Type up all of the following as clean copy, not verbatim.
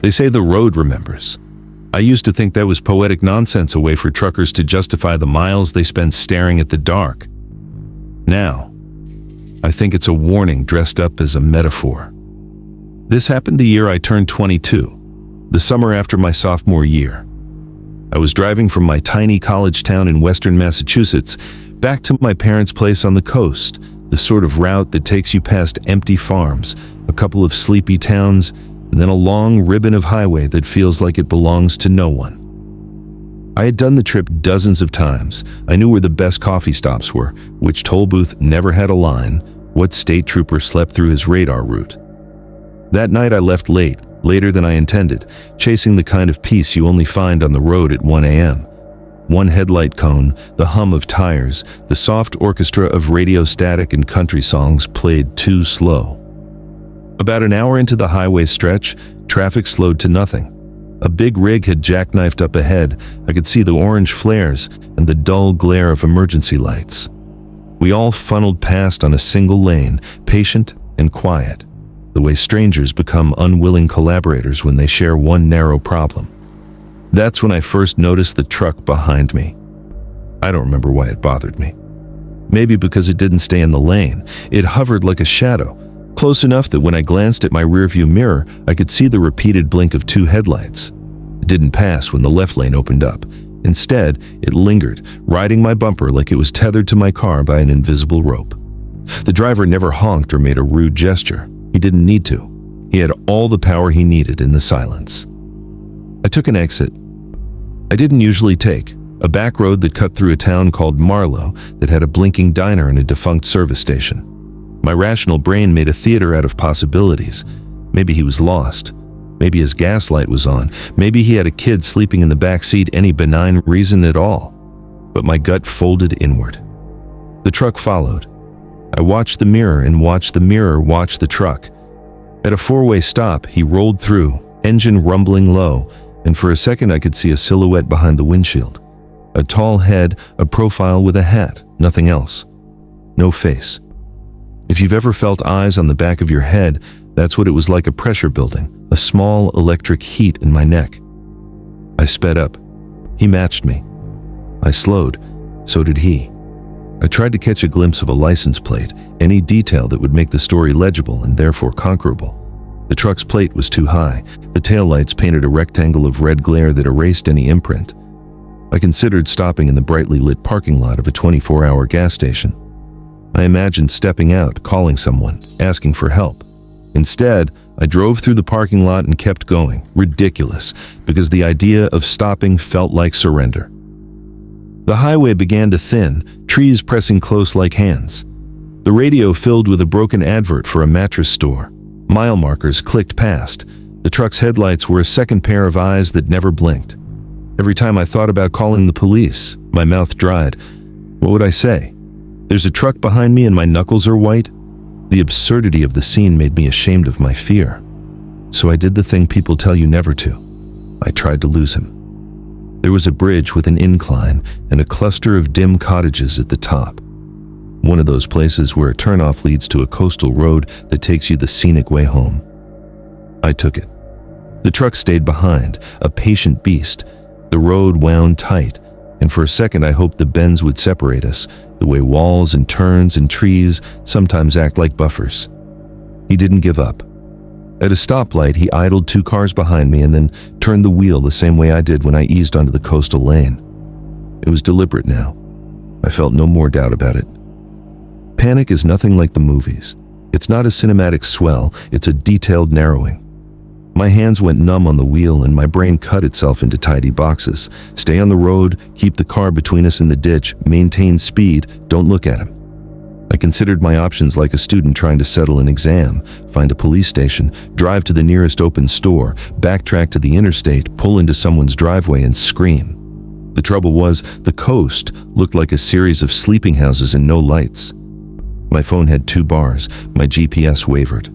They say the road remembers. I used to think that was poetic nonsense, a way for truckers to justify the miles they spend staring at the dark. Now, I think it's a warning dressed up as a metaphor. This happened the year I turned 22, the summer after my sophomore year. I was driving from my tiny college town in western Massachusetts back to my parents' place on the coast, the sort of route that takes you past empty farms, a couple of sleepy towns, and then a long ribbon of highway that feels like it belongs to no one. I had done the trip dozens of times. I knew where the best coffee stops were, which toll booth never had a line, what state trooper slept through his radar route. That night I left late, later than I intended, chasing the kind of peace you only find on the road at 1 a.m. One headlight cone, the hum of tires, the soft orchestra of radio static and country songs played too slow. About an hour into the highway stretch, traffic slowed to nothing. A big rig had jackknifed up ahead. I could see the orange flares and the dull glare of emergency lights. We all funneled past on a single lane, patient and quiet, the way strangers become unwilling collaborators when they share one narrow problem. That's when I first noticed the truck behind me. I don't remember why it bothered me. Maybe because it didn't stay in the lane. It hovered like a shadow, close enough that when I glanced at my rearview mirror, I could see the repeated blink of two headlights. It didn't pass when the left lane opened up. Instead, it lingered, riding my bumper like it was tethered to my car by an invisible rope. The driver never honked or made a rude gesture. He didn't need to. He had all the power he needed in the silence. I took an exit I didn't usually take, a back road that cut through a town called Marlow that had a blinking diner and a defunct service station. My rational brain made a theater out of possibilities. Maybe he was lost. Maybe his gas light was on. Maybe he had a kid sleeping in the back seat, any benign reason at all. But my gut folded inward. The truck followed. I watched the mirror and watched the mirror watch the truck. At a four-way stop, he rolled through, engine rumbling low, and for a second I could see a silhouette behind the windshield. A tall head, a profile with a hat, nothing else. No face. If you've ever felt eyes on the back of your head, that's what it was like, a pressure building, a small electric heat in my neck. I sped up. He matched me. I slowed. So did he. I tried to catch a glimpse of a license plate, any detail that would make the story legible and therefore conquerable. The truck's plate was too high. The taillights painted a rectangle of red glare that erased any imprint. I considered stopping in the brightly lit parking lot of a 24-hour gas station. I imagined stepping out, calling someone, asking for help. Instead, I drove through the parking lot and kept going. Ridiculous, because the idea of stopping felt like surrender. The highway began to thin, trees pressing close like hands. The radio filled with a broken advert for a mattress store. Mile markers clicked past. The truck's headlights were a second pair of eyes that never blinked. Every time I thought about calling the police, my mouth dried. What would I say? There's a truck behind me and my knuckles are white? The absurdity of the scene made me ashamed of my fear. So I did the thing people tell you never to. I tried to lose him. There was a bridge with an incline and a cluster of dim cottages at the top. One of those places where a turnoff leads to a coastal road that takes you the scenic way home. I took it. The truck stayed behind, a patient beast. The road wound tight, and for a second I hoped the bends would separate us, the way walls and turns and trees sometimes act like buffers. He didn't give up. At a stoplight, he idled two cars behind me and then turned the wheel the same way I did when I eased onto the coastal lane. It was deliberate now. I felt no more doubt about it. Panic is nothing like the movies. It's not a cinematic swell, it's a detailed narrowing. My hands went numb on the wheel and my brain cut itself into tidy boxes. Stay on the road, keep the car between us and the ditch, maintain speed, don't look at him. I considered my options like a student trying to settle an exam: find a police station, drive to the nearest open store, backtrack to the interstate, pull into someone's driveway and scream. The trouble was, the coast looked like a series of sleeping houses and no lights. My phone had 2 bars. My GPS wavered.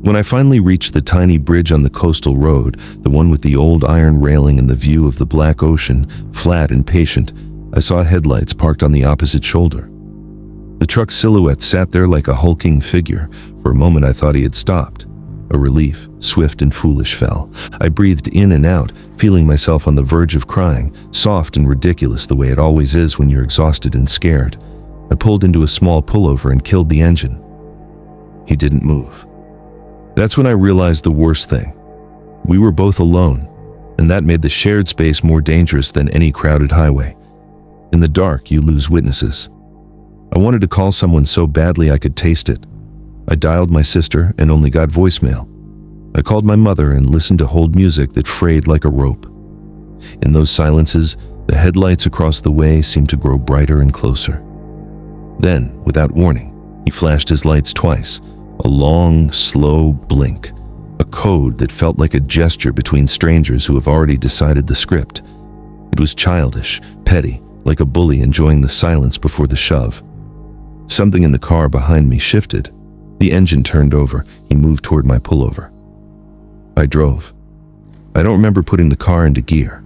When I finally reached the tiny bridge on the coastal road, the one with the old iron railing and the view of the black ocean, flat and patient, I saw headlights parked on the opposite shoulder. The truck's silhouette sat there like a hulking figure. For a moment I thought he had stopped. A relief, swift and foolish, fell. I breathed in and out, feeling myself on the verge of crying, soft and ridiculous the way it always is when you're exhausted and scared. I pulled into a small pullover and killed the engine. He didn't move. That's when I realized the worst thing. We were both alone, and that made the shared space more dangerous than any crowded highway. In the dark, you lose witnesses. I wanted to call someone so badly I could taste it. I dialed my sister and only got voicemail. I called my mother and listened to hold music that frayed like a rope. In those silences, the headlights across the way seemed to grow brighter and closer. Then, without warning, he flashed his lights twice, a long, slow blink, a code that felt like a gesture between strangers who have already decided the script. It was childish, petty, like a bully enjoying the silence before the shove. Something in the car behind me shifted. The engine turned over. He moved toward my pullover. I drove. I don't remember putting the car into gear.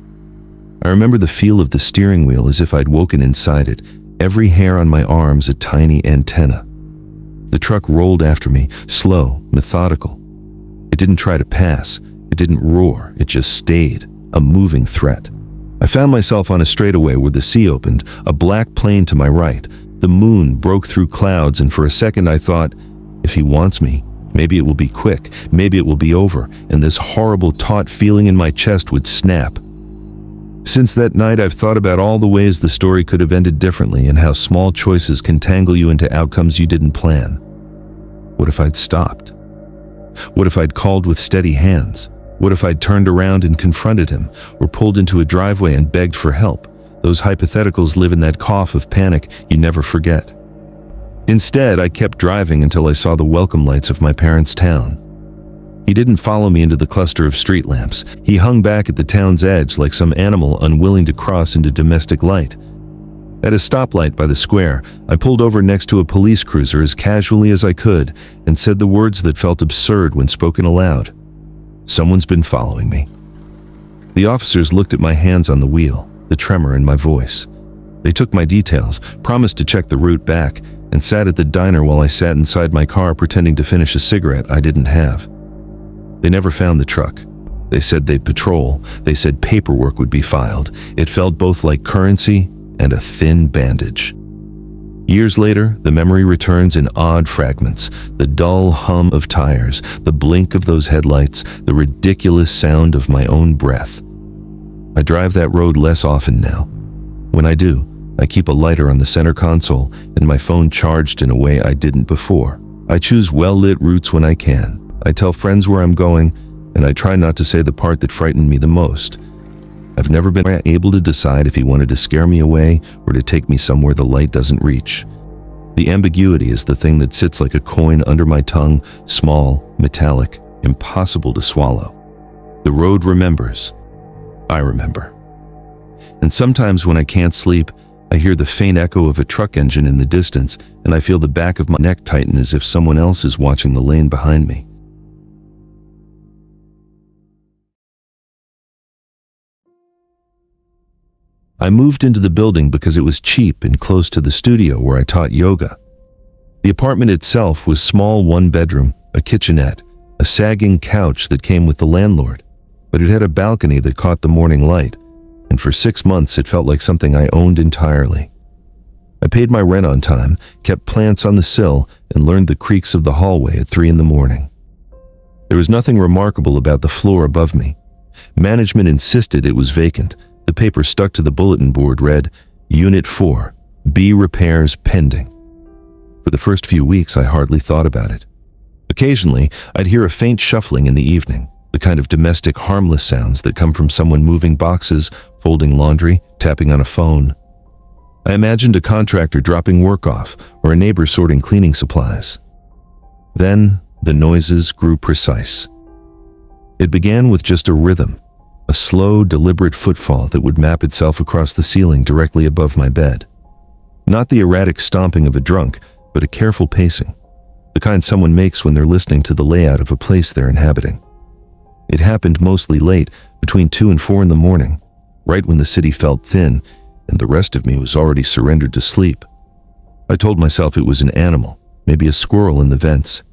I remember the feel of the steering wheel as if I'd woken inside it, every hair on my arms a tiny antenna. The truck rolled after me, slow, methodical. It didn't try to pass. It didn't roar. It just stayed, a moving threat. I found myself on a straightaway where the sea opened, a black plane to my right. The moon broke through clouds, and for a second I thought, if he wants me, maybe it will be quick, maybe it will be over, and this horrible taut feeling in my chest would snap. Since that night, I've thought about all the ways the story could have ended differently and how small choices can tangle you into outcomes you didn't plan. What if I'd stopped? What if I'd called with steady hands? What if I'd turned around and confronted him, or pulled into a driveway and begged for help? Those hypotheticals live in that cough of panic you never forget. Instead, I kept driving until I saw the welcome lights of my parents' town. He didn't follow me into the cluster of street lamps. He hung back at the town's edge like some animal unwilling to cross into domestic light. At a stoplight by the square, I pulled over next to a police cruiser as casually as I could and said the words that felt absurd when spoken aloud. Someone's been following me. The officers looked at my hands on the wheel, the tremor in my voice. They took my details, promised to check the route back, and sat at the diner while I sat inside my car pretending to finish a cigarette I didn't have. They never found the truck. They said they'd patrol. They said paperwork would be filed. It felt both like currency and a thin bandage. Years later, the memory returns in odd fragments. The dull hum of tires, the blink of those headlights, the ridiculous sound of my own breath. I drive that road less often now. When I do, I keep a lighter on the center console and my phone charged in a way I didn't before. I choose well-lit routes when I can. I tell friends where I'm going, and I try not to say the part that frightened me the most. I've never been able to decide if he wanted to scare me away or to take me somewhere the light doesn't reach. The ambiguity is the thing that sits like a coin under my tongue, small, metallic, impossible to swallow. The road remembers. I remember. And sometimes when I can't sleep, I hear the faint echo of a truck engine in the distance, and I feel the back of my neck tighten as if someone else is watching the lane behind me. I moved into the building because it was cheap and close to the studio where I taught yoga. The apartment itself was small, one bedroom, a kitchenette, a sagging couch that came with the landlord, but it had a balcony that caught the morning light, and for 6 months it felt like something I owned entirely. I paid my rent on time, kept plants on the sill, and learned the creaks of the hallway at 3 a.m. There was nothing remarkable about the floor above me. Management insisted it was vacant. The paper stuck to the bulletin board read, Unit 4, B repairs pending. For the first few weeks, I hardly thought about it. Occasionally, I'd hear a faint shuffling in the evening, the kind of domestic harmless sounds that come from someone moving boxes, folding laundry, tapping on a phone. I imagined a contractor dropping work off or a neighbor sorting cleaning supplies. Then, the noises grew precise. It began with just a rhythm, a slow, deliberate footfall that would map itself across the ceiling directly above my bed. Not the erratic stomping of a drunk, but a careful pacing, the kind someone makes when they're listening to the layout of a place they're inhabiting. It happened mostly late, between 2 and 4 in the morning, right when the city felt thin and the rest of me was already surrendered to sleep. I told myself it was an animal, maybe a squirrel in the vents.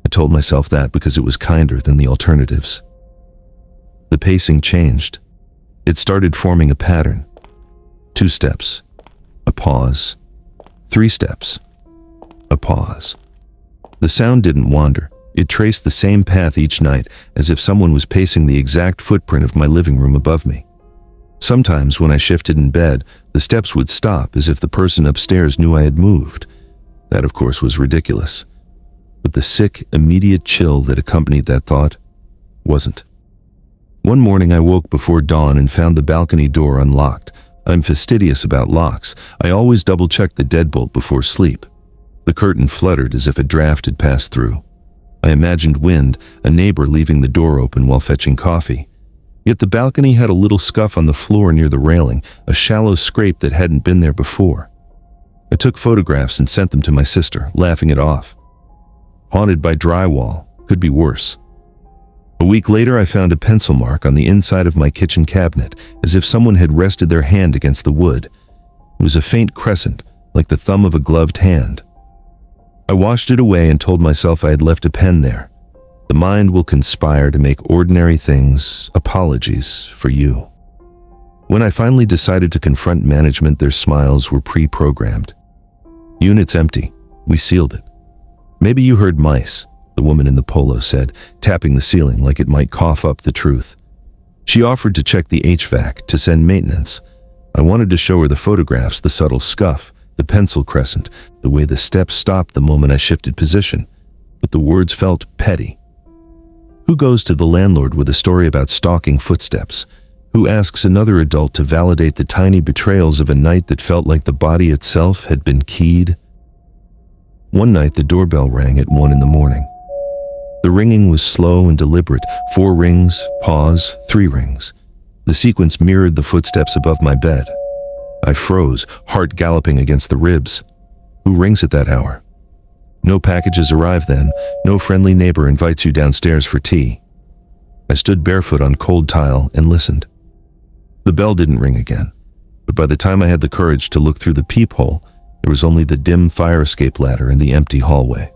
I told myself that because it was kinder than the alternatives. The pacing changed. It started forming a pattern. 2 steps, a pause. 3 steps, a pause. The sound didn't wander. It traced the same path each night, as if someone was pacing the exact footprint of my living room above me. Sometimes when I shifted in bed, the steps would stop as if the person upstairs knew I had moved. That, of course, was ridiculous. But the sick, immediate chill that accompanied that thought wasn't. One morning I woke before dawn and found the balcony door unlocked. I'm fastidious about locks. I always double-check the deadbolt before sleep. The curtain fluttered as if a draft had passed through. I imagined wind, a neighbor leaving the door open while fetching coffee. Yet the balcony had a little scuff on the floor near the railing, a shallow scrape that hadn't been there before. I took photographs and sent them to my sister, laughing it off. Haunted by drywall, could be worse. A week later, I found a pencil mark on the inside of my kitchen cabinet, as if someone had rested their hand against the wood. It was a faint crescent, like the thumb of a gloved hand. I washed it away and told myself I had left a pen there. The mind will conspire to make ordinary things apologies for you. When I finally decided to confront management, their smiles were pre-programmed. Unit's empty. We sealed it. Maybe you heard mice, the woman in the polo said, tapping the ceiling like it might cough up the truth. She offered to check the HVAC, to send maintenance. I wanted to show her the photographs, the subtle scuff, the pencil crescent, the way the steps stopped the moment I shifted position. But the words felt petty. Who goes to the landlord with a story about stalking footsteps? Who asks another adult to validate the tiny betrayals of a night that felt like the body itself had been keyed? One night the doorbell rang at 1 a.m. The ringing was slow and deliberate. 4 rings, pause, 3 rings. The sequence mirrored the footsteps above my bed. I froze, heart galloping against the ribs. Who rings at that hour? No packages arrive then. No friendly neighbor invites you downstairs for tea. I stood barefoot on cold tile and listened. The bell didn't ring again, but by the time I had the courage to look through the peephole, there was only the dim fire escape ladder and the empty hallway.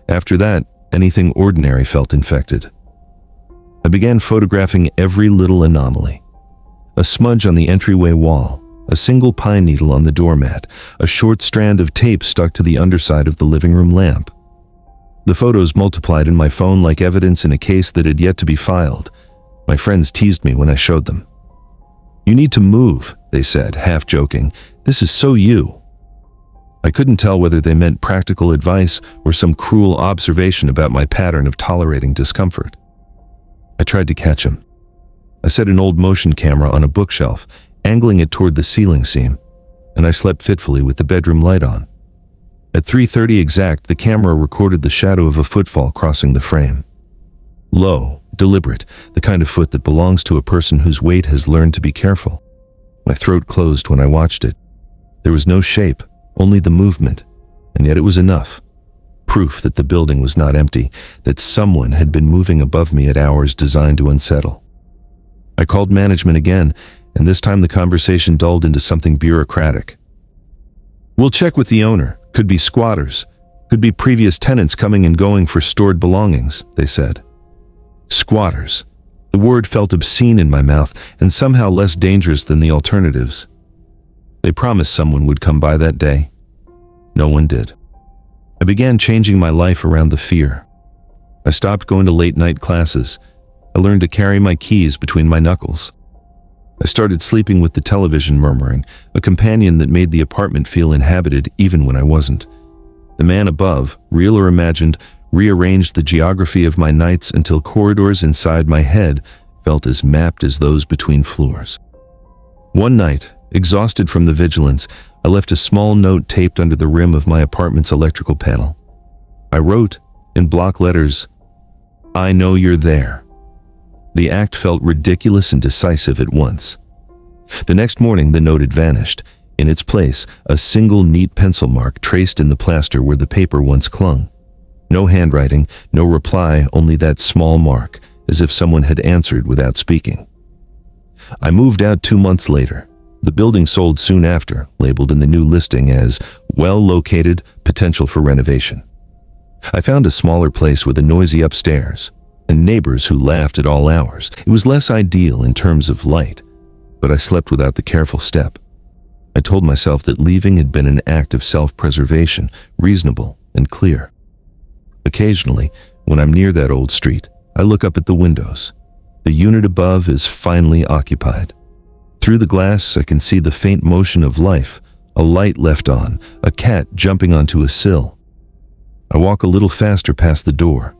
After that, anything ordinary felt infected. I began photographing every little anomaly. A smudge on the entryway wall, a single pine needle on the doormat, a short strand of tape stuck to the underside of the living room lamp. The photos multiplied in my phone like evidence in a case that had yet to be filed. My friends teased me when I showed them. "You need to move," they said, half joking. "This is so you." I couldn't tell whether they meant practical advice or some cruel observation about my pattern of tolerating discomfort. I tried to catch him. I set an old motion camera on a bookshelf, angling it toward the ceiling seam, and I slept fitfully with the bedroom light on. At 3:30 exact, the camera recorded the shadow of a footfall crossing the frame. Low, deliberate, the kind of foot that belongs to a person whose weight has learned to be careful. My throat closed when I watched it. There was no shape, only the movement, and yet it was enough. Proof that the building was not empty, that someone had been moving above me at hours designed to unsettle. I called management again, and this time the conversation dulled into something bureaucratic. "We'll check with the owner. Could be squatters. Could be previous tenants coming and going for stored belongings," they said. Squatters. The word felt obscene in my mouth and somehow less dangerous than the alternatives. They promised someone would come by that day. No one did. I began changing my life around the fear. I stopped going to late-night classes. I learned to carry my keys between my knuckles. I started sleeping with the television murmuring, a companion that made the apartment feel inhabited even when I wasn't. The man above, real or imagined, rearranged the geography of my nights until corridors inside my head felt as mapped as those between floors. One night, exhausted from the vigilance, I left a small note taped under the rim of my apartment's electrical panel. I wrote, in block letters, "I know you're there." The act felt ridiculous and decisive at once. The next morning, the note had vanished. In its place, a single neat pencil mark traced in the plaster where the paper once clung. No handwriting, no reply, only that small mark, as if someone had answered without speaking. I moved out 2 months later. The building sold soon after, labeled in the new listing as well located, potential for renovation. I found a smaller place with a noisy upstairs, and neighbors who laughed at all hours. It was less ideal in terms of light, but I slept without the careful step. I told myself that leaving had been an act of self-preservation, reasonable and clear. Occasionally, when I'm near that old street, I look up at the windows. The unit above is finally occupied. Through the glass, I can see the faint motion of life, a light left on, a cat jumping onto a sill. I walk a little faster past the door.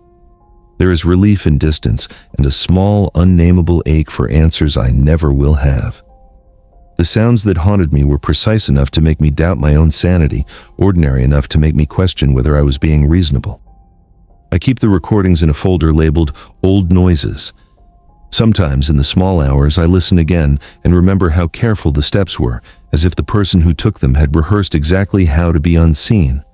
There is relief in distance and a small, unnameable ache for answers I never will have. The sounds that haunted me were precise enough to make me doubt my own sanity, ordinary enough to make me question whether I was being reasonable. I keep the recordings in a folder labeled Old Noises. Sometimes in the small hours I listen again and remember how careful the steps were, as if the person who took them had rehearsed exactly how to be unseen.